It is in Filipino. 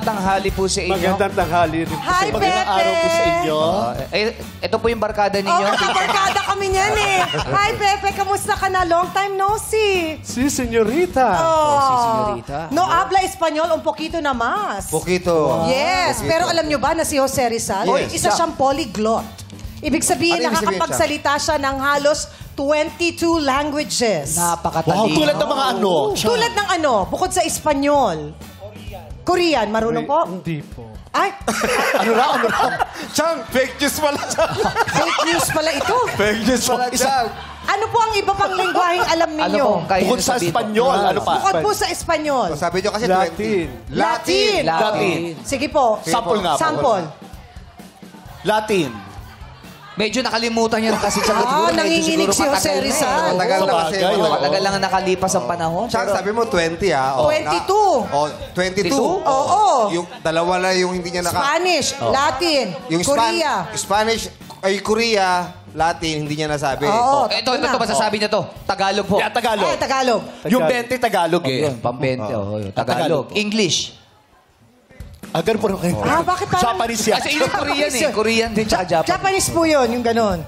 tanghali po sa inyo. Magandang tanghali rin po. Hi, Magandang araw po sa inyo. Ito po yung barkada ninyo. Barkada kami niyan eh. Hi, Pepe. Kamusta ka na? Long time no see. Si Senyorita. si Senyorita. No habla español, un poquito na mas. Poquito. Yes, pero alam nyo ba na si Jose Rizal, isa siyang polyglot. Ibig sabihin, Ano ibig sabihin nakakapagsalita siya ng halos 22 languages. Napakatalino. Wow, tulad ng mga ano? Tulad ng ano, bukod sa Espanyol. Korean, marunong po? Hindi po. Ay, Ano raw? Chang, fake news pala, Chang. fake news pala ito. Fake news pala, Chang. Ano po ang iba pang lingwaheng alam Ano ninyo? po? Kayo Bukod na sa sabihin po. Espanyol, ano pa? Bukod po sa Espanyol. Sabi nyo kasi Latin. 20. Latin. Latin. Sige po. Sample nga po. Sample. Latin. Medyo nakalimutan niya na kasi sagot. Ah, Medyo nanginginig siguro si Jose matagal na eh. Rizal. Matagal na kasi. Sabagay, oo. Matagal lang nakalipas ang panahon. Chang, sabi mo 20, ha? 22. 22. Oo. Yung dalawa na yung hindi niya Spanish, Latin, Yung Korea. Spanish, ay Korea, Latin, hindi niya nasabi. Oo. Ito masasabi niya to. Tagalog po. Yeah, Tagalog. Ay, Tagalog. Yung 20 Tagalog eh. Yun, pang-20. Tagalog. Tagalog. English. Ah, ganun po rin kayo. Ah, bakit parang... Japanese yan. Kasi yung Korean eh. Korean din tsaka Japanese. Japanese po yun, yung ganon.